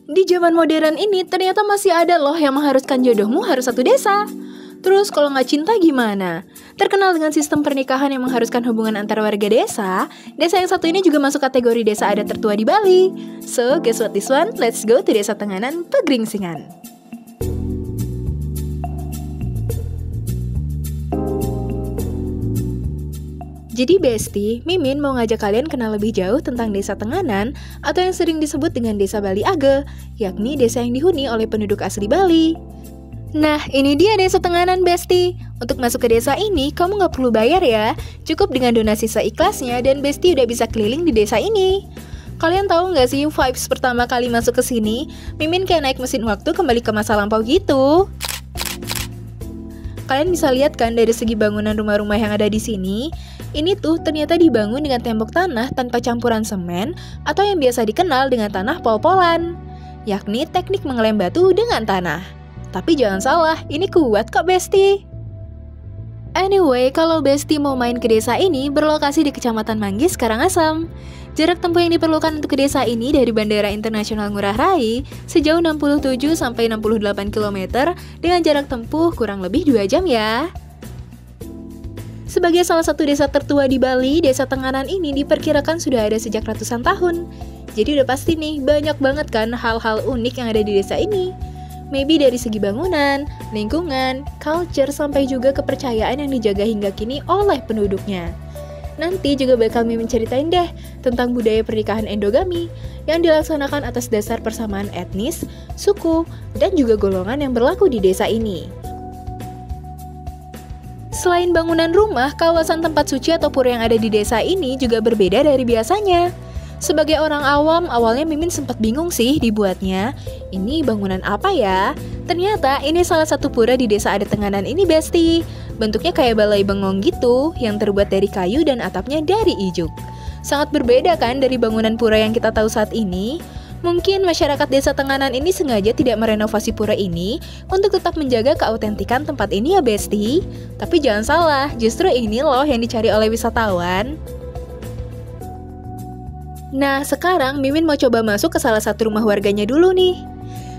Di zaman modern ini ternyata masih ada loh yang mengharuskan jodohmu harus satu desa. Terus kalau nggak cinta gimana? Terkenal dengan sistem pernikahan yang mengharuskan hubungan antara warga desa, desa yang satu ini juga masuk kategori desa adat tertua di Bali. So, guess what this one? Let's go to Desa Tenganan, Pegeringsingan. Jadi Besti, Mimin mau ngajak kalian kenal lebih jauh tentang Desa Tenganan atau yang sering disebut dengan Desa Bali Age, yakni desa yang dihuni oleh penduduk asli Bali. Nah, ini dia Desa Tenganan, Besti. Untuk masuk ke desa ini, kamu nggak perlu bayar ya. Cukup dengan donasi seikhlasnya dan Besti udah bisa keliling di desa ini. Kalian tahu nggak sih vibes pertama kali masuk ke sini? Mimin kayak naik mesin waktu kembali ke masa lampau gitu. Kalian bisa lihat kan dari segi bangunan rumah-rumah yang ada di sini? Ini tuh ternyata dibangun dengan tembok tanah tanpa campuran semen atau yang biasa dikenal dengan tanah pol-polan, yakni teknik mengelem batu dengan tanah. Tapi jangan salah, ini kuat kok Besti. Anyway, kalau Besti mau main ke desa ini berlokasi di Kecamatan Manggis, Karangasem. Jarak tempuh yang diperlukan untuk ke desa ini dari Bandara Internasional Ngurah Rai sejauh 67-68 km dengan jarak tempuh kurang lebih 2 jam ya. Sebagai salah satu desa tertua di Bali, Desa Tenganan ini diperkirakan sudah ada sejak ratusan tahun. Jadi udah pasti nih, banyak banget kan hal-hal unik yang ada di desa ini. Maybe dari segi bangunan, lingkungan, culture, sampai juga kepercayaan yang dijaga hingga kini oleh penduduknya. Nanti juga bakal Mimin ceritain deh tentang budaya pernikahan endogami yang dilaksanakan atas dasar persamaan etnis, suku, dan juga golongan yang berlaku di desa ini. Selain bangunan rumah, kawasan tempat suci atau pura yang ada di desa ini juga berbeda dari biasanya. Sebagai orang awam, awalnya Mimin sempat bingung sih dibuatnya. Ini bangunan apa ya? Ternyata ini salah satu pura di desa adat Tenganan ini, Besti. Bentuknya kayak balai bengong gitu, yang terbuat dari kayu dan atapnya dari ijuk. Sangat berbeda kan dari bangunan pura yang kita tahu saat ini? Mungkin masyarakat Desa Tenganan ini sengaja tidak merenovasi pura ini untuk tetap menjaga keautentikan tempat ini ya Besti. Tapi jangan salah, justru ini loh yang dicari oleh wisatawan. Nah, sekarang Mimin mau coba masuk ke salah satu rumah warganya dulu nih.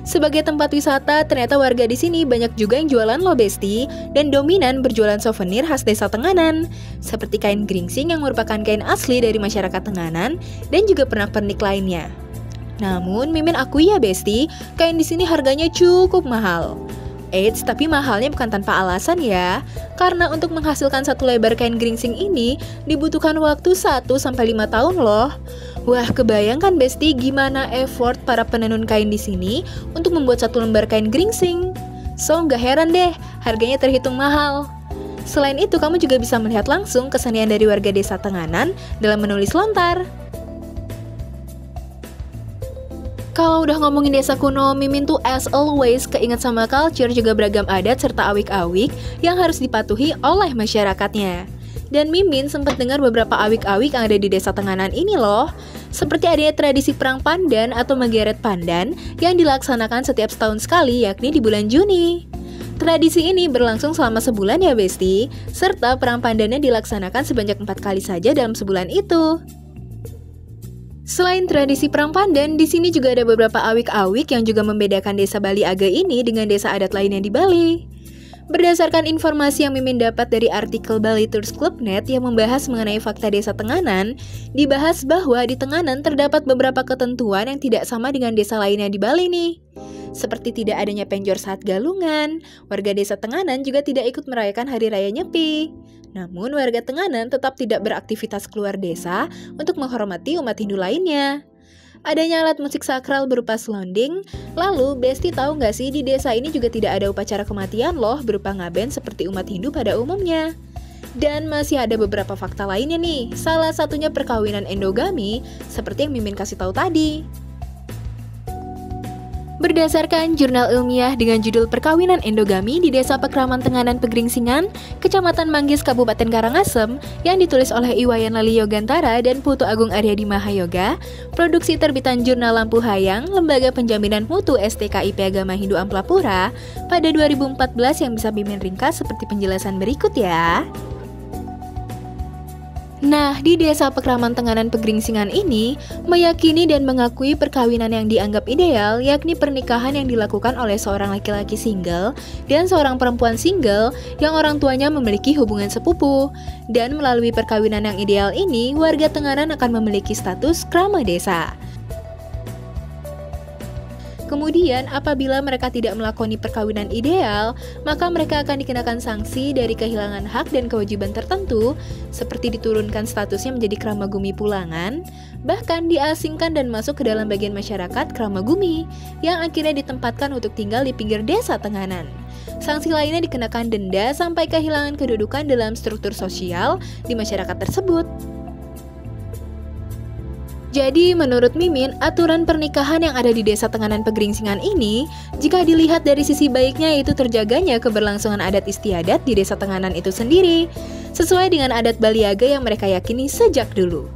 Sebagai tempat wisata, ternyata warga di sini banyak juga yang jualan loh Besti, dan dominan berjualan souvenir khas Desa Tenganan, seperti kain geringsing yang merupakan kain asli dari masyarakat Tenganan, dan juga pernak-pernik lainnya. Namun, Mimin akui ya Besti, kain di sini harganya cukup mahal. Eits, tapi mahalnya bukan tanpa alasan ya. Karena untuk menghasilkan satu lebar kain geringsing ini dibutuhkan waktu 1-5 tahun loh. Wah, kebayangkan Besti gimana effort para penenun kain di sini untuk membuat satu lembar kain geringsing. So, nggak heran deh, harganya terhitung mahal. Selain itu, kamu juga bisa melihat langsung kesenian dari warga Desa Tenganan dalam menulis lontar. Kalau udah ngomongin desa kuno, Mimin tuh as always keinget sama culture juga beragam adat serta awik-awik yang harus dipatuhi oleh masyarakatnya. Dan Mimin sempat dengar beberapa awik-awik yang ada di Desa Tenganan ini loh. Seperti adanya tradisi perang pandan atau menggeret pandan yang dilaksanakan setiap setahun sekali, yakni di bulan Juni. Tradisi ini berlangsung selama sebulan ya Besti, serta perang pandannya dilaksanakan sebanyak 4 kali saja dalam sebulan itu. Selain tradisi perang pandan, di sini juga ada beberapa awik-awik yang juga membedakan Desa Bali Age ini dengan desa adat lainnya di Bali. Berdasarkan informasi yang Mimin dapat dari artikel Bali Tours Club.net yang membahas mengenai fakta Desa Tenganan, dibahas bahwa di Tenganan terdapat beberapa ketentuan yang tidak sama dengan desa lainnya di Bali nih. Seperti tidak adanya penjor saat galungan, warga Desa Tenganan juga tidak ikut merayakan Hari Raya Nyepi. Namun warga Tenganan tetap tidak beraktivitas keluar desa untuk menghormati umat Hindu lainnya. Adanya alat musik sakral berupa selonding. Lalu, Besti tahu nggak sih di desa ini juga tidak ada upacara kematian loh berupa ngaben seperti umat Hindu pada umumnya. Dan masih ada beberapa fakta lainnya nih, salah satunya perkawinan endogami seperti yang Mimin kasih tahu tadi. Berdasarkan jurnal ilmiah dengan judul Perkawinan Endogami di Desa Pekraman Tenganan Pegeringsingan, Kecamatan Manggis, Kabupaten Karangasem, yang ditulis oleh Iwayan Lali Yogantara dan Putu Agung Aryadi Mahayoga, produksi terbitan Jurnal Lampu Hayang, Lembaga Penjaminan Mutu STKIP Agama Hindu Amplapura, pada 2014 yang bisa Mimin ringkas seperti penjelasan berikut ya. Nah, di desa Pekraman Tenganan Pegeringsingan ini, meyakini dan mengakui perkawinan yang dianggap ideal, yakni pernikahan yang dilakukan oleh seorang laki-laki single dan seorang perempuan single yang orang tuanya memiliki hubungan sepupu. Dan melalui perkawinan yang ideal ini, warga Tenganan akan memiliki status krama desa. Kemudian, apabila mereka tidak melakoni perkawinan ideal, maka mereka akan dikenakan sanksi dari kehilangan hak dan kewajiban tertentu, seperti diturunkan statusnya menjadi kramagumi pulangan, bahkan diasingkan dan masuk ke dalam bagian masyarakat kramagumi, yang akhirnya ditempatkan untuk tinggal di pinggir desa Tenganan. Sanksi lainnya dikenakan denda sampai kehilangan kedudukan dalam struktur sosial di masyarakat tersebut. Jadi, menurut Mimin, aturan pernikahan yang ada di desa Tenganan Pegeringsingan ini, jika dilihat dari sisi baiknya yaitu terjaganya keberlangsungan adat istiadat di desa Tenganan itu sendiri, sesuai dengan adat Baliaga yang mereka yakini sejak dulu.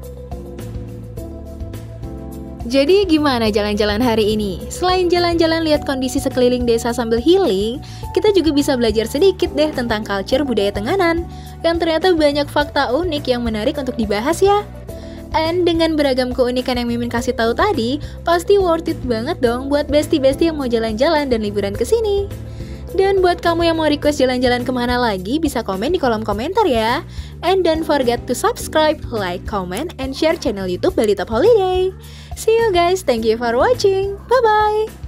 Jadi gimana jalan-jalan hari ini? Selain jalan-jalan lihat kondisi sekeliling desa sambil healing, kita juga bisa belajar sedikit deh tentang culture budaya Tenganan, yang ternyata banyak fakta unik yang menarik untuk dibahas ya. And dengan beragam keunikan yang Mimin kasih tahu tadi, pasti worth it banget dong buat bestie-bestie yang mau jalan-jalan dan liburan ke sini. Dan buat kamu yang mau request jalan-jalan kemana lagi, bisa komen di kolom komentar ya. And don't forget to subscribe, like, comment, and share channel YouTube Bali Top Holiday. See you guys, thank you for watching, bye-bye!